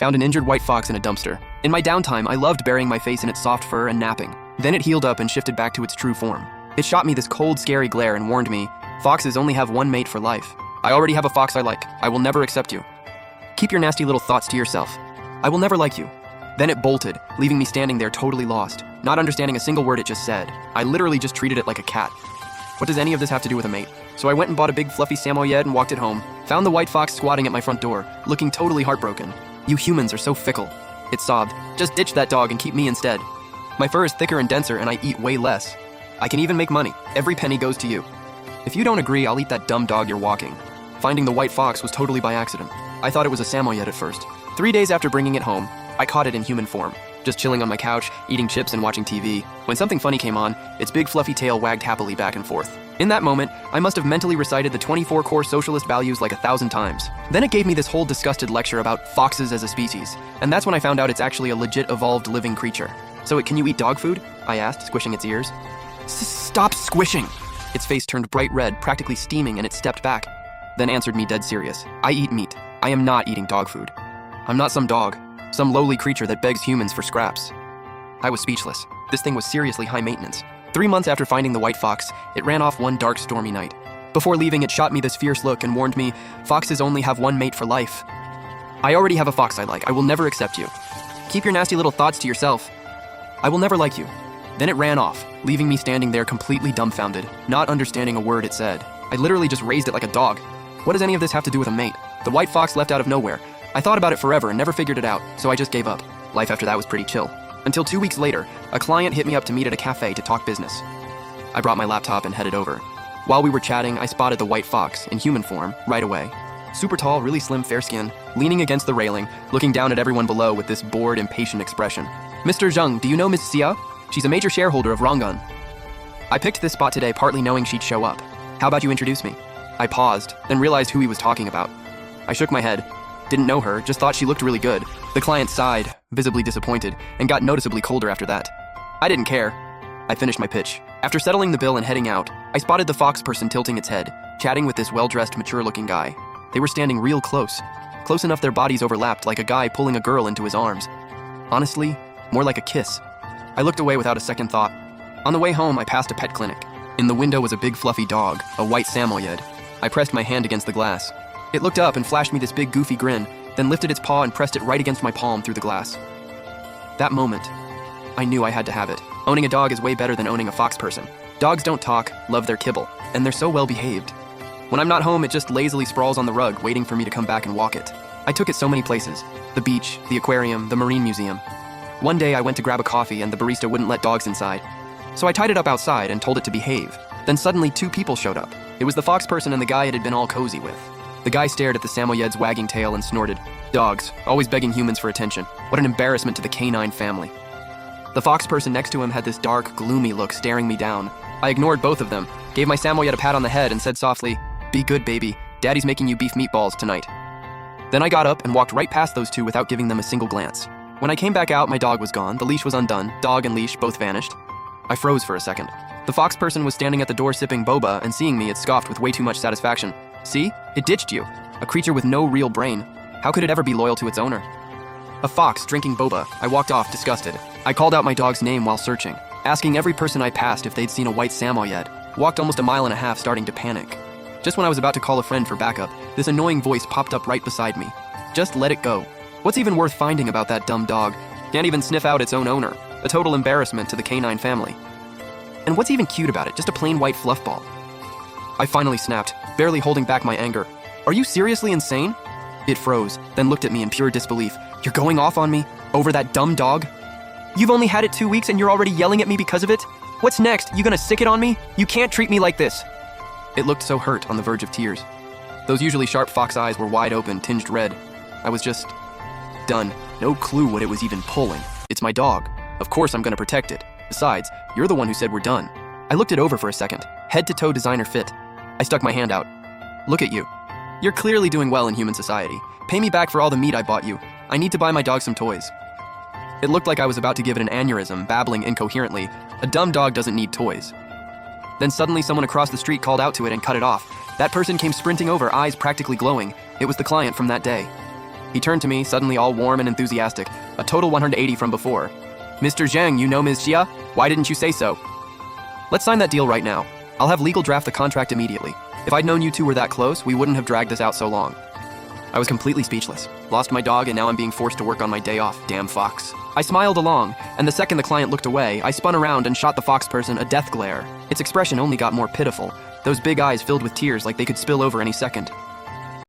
Found an injured white fox in a dumpster. In my downtime, I loved burying my face in its soft fur and napping. Then it healed up and shifted back to its true form. It shot me this cold, scary glare and warned me, foxes only have one mate for life. I already have a fox I like. I will never accept you. Keep your nasty little thoughts to yourself. I will never like you. Then it bolted, leaving me standing there totally lost, not understanding a single word it just said. I literally just treated it like a cat. What does any of this have to do with a mate? So I went and bought a big fluffy Samoyed and walked it home. Found the white fox squatting at my front door, looking totally heartbroken. You humans are so fickle. It sobbed. Just ditch that dog and keep me instead. My fur is thicker and denser and I eat way less. I can even make money. Every penny goes to you. If you don't agree, I'll eat that dumb dog you're walking. Finding the white fox was totally by accident. I thought it was a Samoyed at first. 3 days after bringing it home, I caught it in human form. Just chilling on my couch, eating chips and watching TV. When something funny came on, its big fluffy tail wagged happily back and forth. In that moment, I must have mentally recited the 24 core socialist values like 1,000 times. Then it gave me this whole disgusted lecture about foxes as a species, and that's when I found out it's actually a legit evolved living creature. So can you eat dog food? I asked, squishing its ears. Stop squishing! Its face turned bright red, practically steaming, and it stepped back. Then answered me dead serious. I eat meat. I am not eating dog food. I'm not some dog, some lowly creature that begs humans for scraps. I was speechless. This thing was seriously high maintenance. 3 months after finding the white fox, it ran off one dark, stormy night. Before leaving, it shot me this fierce look and warned me, foxes only have one mate for life. I already have a fox I like. I will never accept you. Keep your nasty little thoughts to yourself. I will never like you. Then it ran off, leaving me standing there completely dumbfounded, not understanding a word it said. I literally just raised it like a dog. What does any of this have to do with a mate? The white fox left out of nowhere. I thought about it forever and never figured it out, so I just gave up. Life after that was pretty chill. Until 2 weeks later, a client hit me up to meet at a cafe to talk business. I brought my laptop and headed over. While we were chatting, I spotted the white fox, in human form, right away. Super tall, really slim, fair skin, leaning against the railing, looking down at everyone below with this bored, impatient expression. Mr. Zheng, do you know Ms. Xia? She's a major shareholder of Ronggun. I picked this spot today partly knowing she'd show up. How about you introduce me? I paused, then realized who he was talking about. I shook my head. Didn't know her, just thought she looked really good. The client sighed, visibly disappointed, and got noticeably colder after that. I didn't care. I finished my pitch. After settling the bill and heading out, I spotted the fox person tilting its head, chatting with this well-dressed, mature-looking guy. They were standing real close. Close enough their bodies overlapped like a guy pulling a girl into his arms. Honestly, more like a kiss. I looked away without a second thought. On the way home, I passed a pet clinic. In the window was a big fluffy dog, a white Samoyed. I pressed my hand against the glass. It looked up and flashed me this big goofy grin, then lifted its paw and pressed it right against my palm through the glass. That moment, I knew I had to have it. Owning a dog is way better than owning a fox person. Dogs don't talk, love their kibble, and they're so well behaved. When I'm not home, it just lazily sprawls on the rug, waiting for me to come back and walk it. I took it so many places. The beach, the aquarium, the marine museum. One day I went to grab a coffee and the barista wouldn't let dogs inside. So I tied it up outside and told it to behave. Then suddenly 2 people showed up. It was the fox person and the guy it had been all cozy with. The guy stared at the Samoyed's wagging tail and snorted. Dogs, always begging humans for attention. What an embarrassment to the canine family. The fox person next to him had this dark, gloomy look staring me down. I ignored both of them, gave my Samoyed a pat on the head and said softly, "Be good, baby. Daddy's making you beef meatballs tonight." Then I got up and walked right past those 2 without giving them a single glance. When I came back out, my dog was gone, the leash was undone, dog and leash both vanished. I froze for a second. The fox person was standing at the door sipping boba, and seeing me, it scoffed with way too much satisfaction. See? It ditched you. A creature with no real brain. How could it ever be loyal to its owner? A fox drinking boba. I walked off, disgusted. I called out my dog's name while searching, asking every person I passed if they'd seen a white Samoyed. Walked almost a mile and a half, starting to panic. Just when I was about to call a friend for backup, this annoying voice popped up right beside me. Just let it go. What's even worth finding about that dumb dog? Can't even sniff out its own owner. A total embarrassment to the canine family. And what's even cute about it? Just a plain white fluff ball. I finally snapped, barely holding back my anger. Are you seriously insane? It froze, then looked at me in pure disbelief. You're going off on me? Over that dumb dog? You've only had it 2 weeks and you're already yelling at me because of it? What's next? You gonna sick it on me? You can't treat me like this. It looked so hurt, on the verge of tears. Those usually sharp fox eyes were wide open, tinged red. I was just done. No clue what it was even pulling. It's my dog. Of course I'm gonna protect it. Besides, you're the one who said we're done. I looked it over for a second. Head-to-toe designer fit. I stuck my hand out. Look at you. You're clearly doing well in human society. Pay me back for all the meat I bought you. I need to buy my dog some toys. It looked like I was about to give it an aneurysm, babbling incoherently. A dumb dog doesn't need toys. Then suddenly someone across the street called out to it and cut it off. That person came sprinting over, eyes practically glowing. It was the client from that day. He turned to me, suddenly all warm and enthusiastic, a total 180 from before. Mr. Zhang, you know Ms. Xia? Why didn't you say so? Let's sign that deal right now. I'll have legal draft the contract immediately. If I'd known you two were that close, we wouldn't have dragged this out so long. I was completely speechless. Lost my dog, and now I'm being forced to work on my day off. Damn fox. I smiled along, and the second the client looked away, I spun around and shot the fox person a death glare. Its expression only got more pitiful, those big eyes filled with tears like they could spill over any second.